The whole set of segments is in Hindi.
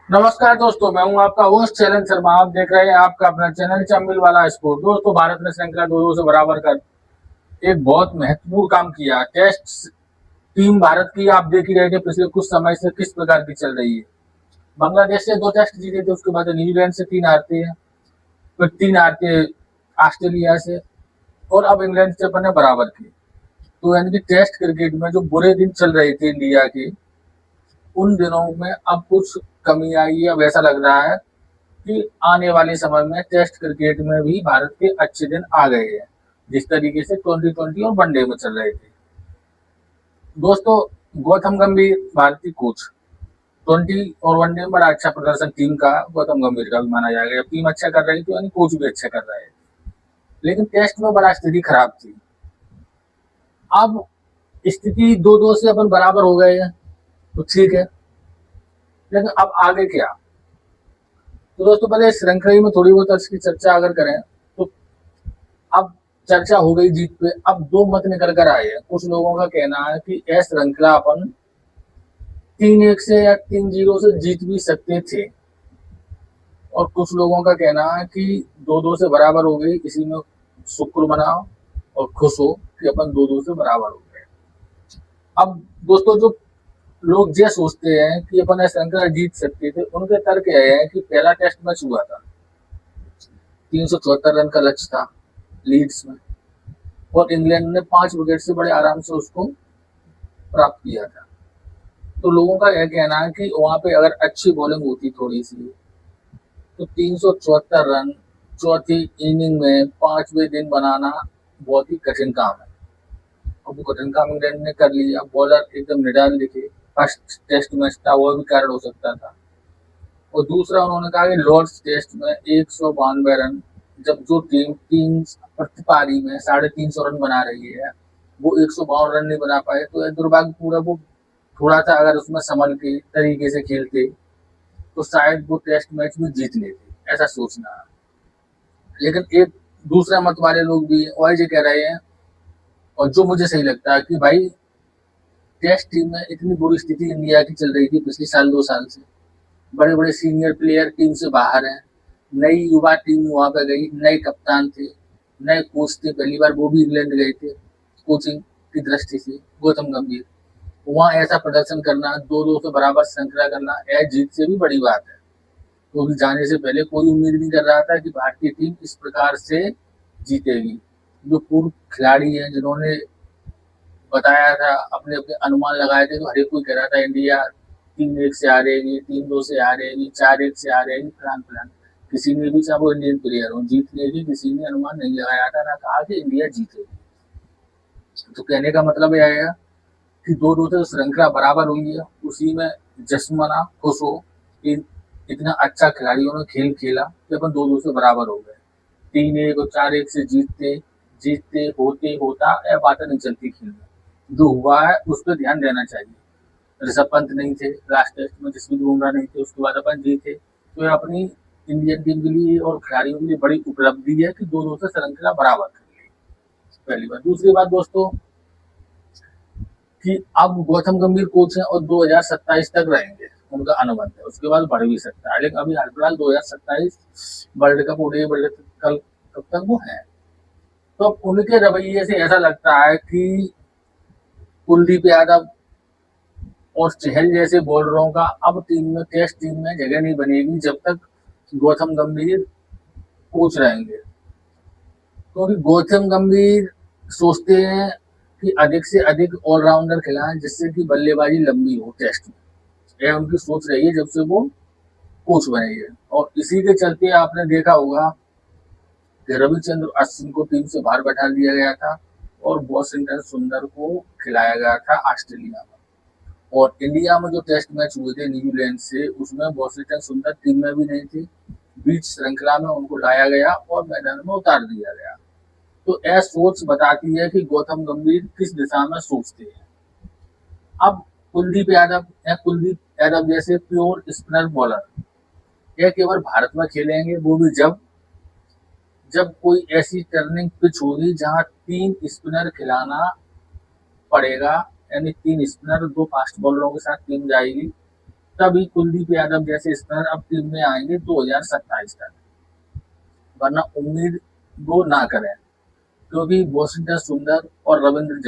नमस्कार दोस्तों, मैं हूं आपका होस्ट शैलेंद्र शर्मा। आप देख रहे हैं आपका अपना चैनल चंबिल वाला स्पोर्ट। दोस्तों, भारत ने श्रृंखला 2-2 से बराबर कर एक बहुत महत्वपूर्ण काम किया। टेस्ट टीम भारत की आप देख ही रहे थे पिछले कुछ समय से किस प्रकार की चल रही है। बांग्लादेश से 2 टेस्ट जीते थे, उसके बाद न्यूजीलैंड से 3 हारते हैं, फिर 3 हारते ऑस्ट्रेलिया से, और अब इंग्लैंड से अपन ने बराबर की। तो यानी कि टेस्ट क्रिकेट में जो बुरे दिन चल रहे थे इंडिया के, उन दिनों में अब कुछ कमी आई है। अब ऐसा लग रहा है कि आने वाले समय में टेस्ट क्रिकेट में भी भारत के अच्छे दिन आ गए हैं, जिस तरीके से 2020 और वनडे में चल रहे थे। दोस्तों, गौतम गंभीर भारतीय कोच, 20 और वनडे में बड़ा अच्छा प्रदर्शन टीम का गौतम गंभीर का भी माना जाएगा। जब टीम अच्छा कर रही थी यानी कोच भी अच्छा कर रहा है, लेकिन टेस्ट में बड़ा स्थिति खराब थी। अब स्थिति 2-2 से अपन बराबर हो गए हैं, तो ठीक है, लेकिन अब आगे क्या? तो दोस्तों, पहले श्रृंखला में थोड़ी बहुत इसकी चर्चा अगर करें तो अब चर्चा हो गई जीत पे। अब दो मत निकल कर आए हैं। कुछ लोगों का कहना है कि यह श्रृंखला अपन 3-1 से या 3-0 से जीत भी सकते थे, और कुछ लोगों का कहना है कि 2-2 से बराबर हो गई, इसी में शुक्र मनाओ और खुश हो कि अपन 2-2 से बराबर हो गए। अब दोस्तों, जो लोग ये सोचते हैं कि अपन यह श्रृंखला जीत सकते थे, उनके तर्क यह है कि पहला टेस्ट मैच हुआ था, 374 रन का लक्ष्य था लीड्स में, और इंग्लैंड ने 5 विकेट से बड़े आराम से उसको प्राप्त किया था। तो लोगों का यह कहना है कि वहां पे अगर अच्छी बॉलिंग होती थोड़ी सी, तो 374 रन चौथी इनिंग में 5वें दिन बनाना बहुत ही कठिन काम है। और वो कठिन काम इंग्लैंड ने कर लिया। बॉलर एकदम निडाल दिखे, फर्स्ट टेस्ट मैच था, वो भी कारण हो सकता था। और दूसरा, उन्होंने कहा कि लॉर्ड्स टेस्ट में 192 रन, जब जो टीम तीन प्रति पारी में 350 रन बना रही है, वो 152 रन नहीं बना पाए, तो दुर्भाग्यपूर्ण। वो थोड़ा सा अगर उसमें संभल के तरीके से खेलते तो शायद वो टेस्ट मैच में जीत लेते, ऐसा सोचना है। लेकिन एक दूसरा मत वाले लोग भी और ये कह रहे हैं, और जो मुझे सही लगता है, कि भाई टेस्ट टीम में इतनी बुरी स्थिति इंडिया की चल रही थी पिछले साल 2 साल से। बड़े बड़े सीनियर प्लेयर टीम से बाहर हैं, नई युवा टीम वहां पर गई, नए कप्तान थे, नए कोच थे, पहली बार वो भी इंग्लैंड गए थे कोचिंग की दृष्टि से, गौतम गंभीर। वहां ऐसा प्रदर्शन करना, 2-2 से बराबर श्रृंखला करना, यह जीत से भी बड़ी बात है। क्योंकि जाने से पहले कोई उम्मीद नहीं कर रहा था कि भारतीय टीम इस प्रकार से जीतेगी। जो पूर्व खिलाड़ी हैं जिन्होंने बताया था, अपने अपने अनुमान लगाए थे, तो हर एक कोई कह रहा था इंडिया 3-1 से हारेगी, 3-2 से हारेगी, 4-1 से हारेगी, फलान फलान। किसी ने भी, चाहे वो इंडियन प्लेयर हो, जीतने की किसी ने अनुमान नहीं लगाया था, ना कहा कि इंडिया जीतेगी। तो कहने का मतलब यह है कि 2-2 से श्रृंखला बराबर हुई है, उसी में जश्न मना, खुश हो कि इतना अच्छा खिलाड़ियों ने खेल खेला कि अपन 2-2 से बराबर हो गए। 3-1 और 4-1 से जीतते जीतते होते होता यह बातें नहीं चलती खेल में। जो हुआ है उस पर ध्यान देना चाहिए। ऋषभ पंत नहीं थे लास्ट टेस्ट में, जसप्रीत बुमराह नहीं थे, उसके बाद अपन जीते, तो यह अपनी इंडियन टीम के लिए और खिलाड़ियों के लिए बड़ी उपलब्धि है कि 2-2 से श्रृंखला बराबर कर ली। पहली बात। दूसरी बात दोस्तों, कि अब गौतम गंभीर कोच है और 2027 तक रहेंगे, उनका अनुबंध है, उसके बाद बढ़ भी सकता है। लेकिन अभी हाल फिलहाल 2027 world cup, ODI world cup कब तक वो है। तो उनके रवैये से ऐसा लगता है कि कुलदीप यादव और चहल जैसे बॉलरों का अब टीम में, टेस्ट टीम में जगह नहीं बनेगी जब तक गौतम गंभीर कोच रहेंगे। क्योंकि गौतम गंभीर सोचते हैं कि अधिक से अधिक ऑलराउंडर खिलाएं, जिससे कि बल्लेबाजी लंबी हो टेस्ट में। यह उनकी सोच रही है जब से वो कोच बने हैं। और इसी के चलते आपने देखा होगा कि रविचंद्र अश्विन को टीम से बाहर बैठा दिया गया था, और वॉशिंगटन सुंदर को खिलाया गया था ऑस्ट्रेलिया में। और इंडिया में जो टेस्ट मैच हुए थे न्यूजीलैंड से, उसमें वॉशिंगटन सुंदर टीम में भी नहीं थी। बीच श्रृंखला में उनको लाया गया और मैदान में उतार दिया गया। तो यह सोच बताती है कि गौतम गंभीर किस दिशा में सोचते हैं। अब कुलदीप यादव या कुलदीप यादव जैसे प्योर स्पिनर बॉलर, यह केवल भारत में खेलेंगे, वो भी जब जब कोई ऐसी टर्निंग पिच होगी जहां 3 स्पिनर खिलाना पड़ेगा। यानी 3 स्पिनर, 2 फास्ट बॉलरों के साथ टीम जाएगी, तभी कुलदीप यादव जैसे स्पिनर अब टीम में आएंगे 2027 तक, वरना उम्मीद वो ना करें, क्योंकि वॉशिंगटन सुंदर और रविंद्र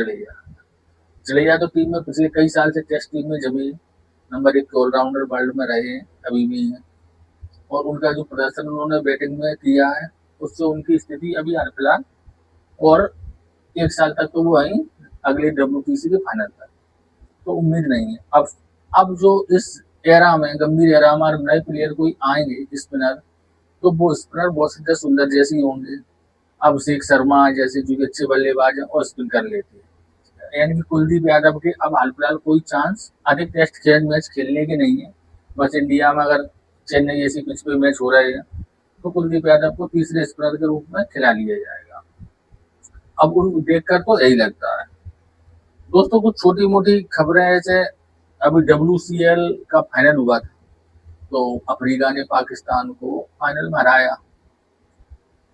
जडेजा तो टीम में पिछले कई साल से टेस्ट टीम में जमी नंबर 1 ऑलराउंडर वर्ल्ड में रहे हैं, अभी भी हैं, और उनका जो प्रदर्शन उन्होंने बैटिंग में किया है उससे उनकी स्थिति अभी हाल फिलहाल और 1 साल तक तो वो आई अगले WPC के फाइनल तक, तो उम्मीद नहीं है। अब जो इस एरा में गंभीर एरा में नए प्लेयर कोई आएंगे स्पिनर, तो वो स्पिनर वॉशिंगटन सुंदर जैसे ही होंगे, अभिषेक शर्मा जैसे जो अच्छे बल्लेबाज हैं और स्पिन कर लेते हैं, यानी कि कुलदीप यादव के अब हाल फिलहाल कोई चांस अधिक टेस्ट मैच खेलने के नहीं है। बस इंडिया में अगर चेन्नई जैसी पिच पे मैच हो रहे हैं तो कुलदीप यादव को तीसरे स्पिनर के रूप में खिला लिया जाएगा। अब उन देखकर तो यही लगता है। दोस्तों कुछ छोटी मोटी खबरें ऐसे, अभी WCL का फाइनल हुआ था तो अफ्रीका ने पाकिस्तान को फाइनल में हराया।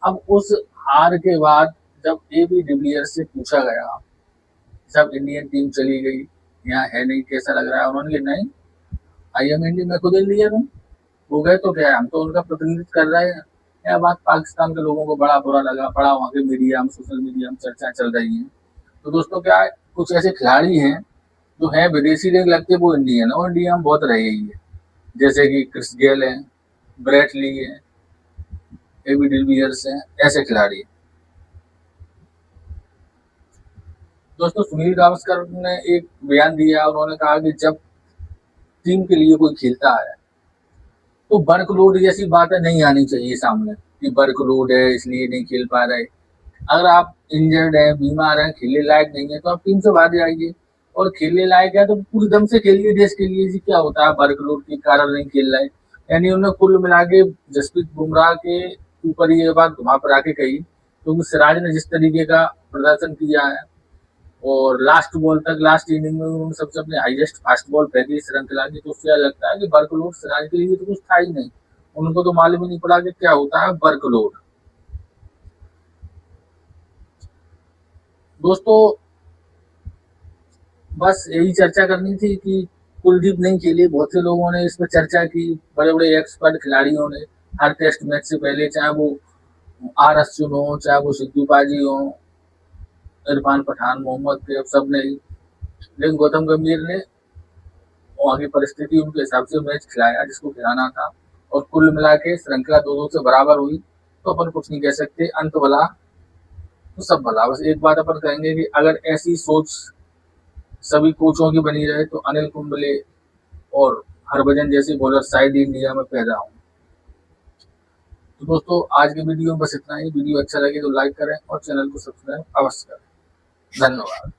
अब उस हार के बाद जब AB डिविलियर्स से पूछा गया, सब इंडियन टीम चली गई, यहाँ है नहीं, कैसा लग रहा है, उन्होंने कहा नहीं, आई एम इंडियन, मैं खुद इंडियन हूँ, हो गए तो क्या है, हम तो उनका प्रतिनिधित्व कर रहे हैं। यह बात पाकिस्तान के लोगों को बड़ा बुरा लगा, बड़ा वहाँ के मीडिया में सोशल मीडिया में चर्चा चल रही है। तो दोस्तों क्या है, कुछ ऐसे खिलाड़ी हैं जो है विदेशी नहीं लगते, वो इंडियन है और इंडिया में बहुत रहे ही है, जैसे कि क्रिस गेल है, ब्रेट ली है, AB डिविलियर्स हैं, ऐसे खिलाड़ी। दोस्तों सुनील गावस्कर ने एक बयान दिया, उन्होंने कहा कि जब टीम के लिए कोई खेलता है तो वर्कलोड जैसी बातें नहीं आनी चाहिए सामने कि वर्कलोड है इसलिए नहीं खेल पा रहे। अगर आप इंजर्ड है, बीमार है, खेलने लायक नहीं है तो आप टीम से बाहर जाइए, और खेलने लायक है तो पूरी दम से खेलिए देश के लिए। जी क्या होता है वर्कलोड के कारण नहीं खेल रहे, यानी उन्होंने कुल मिला के जसप्रीत बुमराह के ऊपर ये बात घुमा फिरा के कही, क्योंकि सिराज ने जिस तरीके का प्रदर्शन किया है और लास्ट बॉल तक, लास्ट इनिंग में उन्होंने सबसे अपने हाईएस्ट फास्ट बॉल फेंकी श्रृंखला की, तो उससे लगता है कि वर्कलोड सिराज के लिए तो कुछ था ही नहीं, उनको तो मालूम ही नहीं पड़ा कि क्या होता है वर्कलोड। दोस्तों बस यही चर्चा करनी थी कि कुलदीप नहीं खेले, बहुत से लोगों ने इस पर चर्चा की, बड़े बड़े एक्सपर्ट खिलाड़ियों ने हर टेस्ट मैच से पहले, चाहे वो RS हो, चाहे वो सिद्धू पाजी हो, इरफान पठान, मोहम्मद तैयब, सब ने ही, लेकिन गौतम गंभीर ने वहाँ की परिस्थिति उनके हिसाब से मैच खिलाया जिसको खिलाना था, और कुल मिला के श्रृंखला 2-2 से बराबर हुई, तो अपन कुछ नहीं कह सकते, अंत भला तो सब भला। बस एक बात अपन कहेंगे कि अगर ऐसी सोच सभी कोचों की बनी रहे तो अनिल कुंबले और हरभजन जैसे बॉलर शायद ही इंडिया में पैदा हों। तो दोस्तों आज के वीडियो में बस इतना ही। वीडियो अच्छा लगे तो लाइक करें और चैनल को सब्सक्राइब अवश्य करें। धन्यवाद।